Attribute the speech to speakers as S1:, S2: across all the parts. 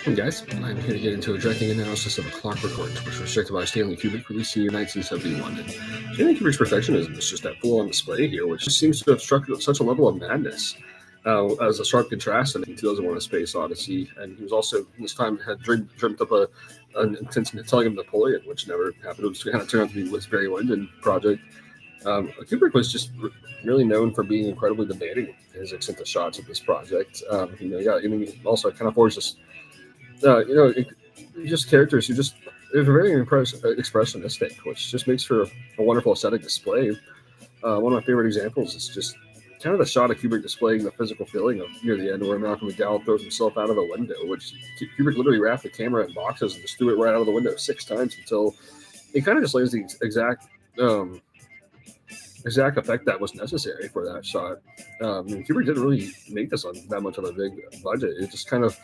S1: Hey guys, I'm here to get into a directing analysis of A Clockwork Orange, which was directed by Stanley Kubrick, released in the year 1971. And Stanley Kubrick's perfectionism is just that full-on display here, which just seems to have struck at such a level of madness. As a sharp contrast in 2001: A Space Odyssey, and he was also this time had dreamt up an intention of telling him Napoleon, which never happened. It was kind of turned out to be this very Linden project. Kubrick was just really known for being incredibly demanding in his extent of shots of this project. Also kind of forged this just characters who just they're very expressionistic, which just makes for a wonderful aesthetic display. One of my favorite examples is just kind of the shot of Kubrick displaying the physical feeling of near the end where Malcolm McDowell throws himself out of the window, which Kubrick literally wrapped the camera in boxes and just threw it right out of the window 6 times until it kind of just lays the exact effect that was necessary for that shot. Kubrick didn't really make this on that much of a big budget. It just kind of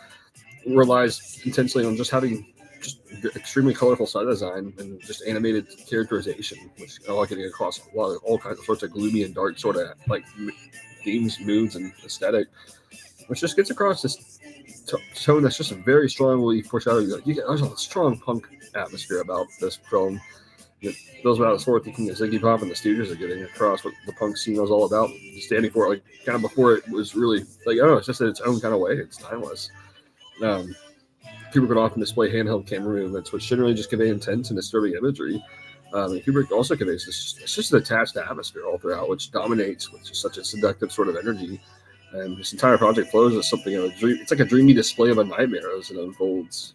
S1: relies intensely on just having just extremely colorful set design and just animated characterization, which I like getting across all kinds of sorts of gloomy and dark sort of like themes, moods, and aesthetic, which just gets across this tone that's just very strongly foreshadowing. There's a strong punk atmosphere about this film. It goes about as forward thinking as Iggy Pop and the Stooges are getting across what the punk scene was all about, standing for, like kind of before it was really like, oh, it's just in its own kind of way. It's timeless. Kubrick would often display handheld camera movements, which generally just convey intense and disturbing imagery. And Kubrick also conveys it's just an attached atmosphere all throughout, which dominates with just such a seductive sort of energy. And this entire project flows as something of a dream. It's like a dreamy display of a nightmare as it unfolds.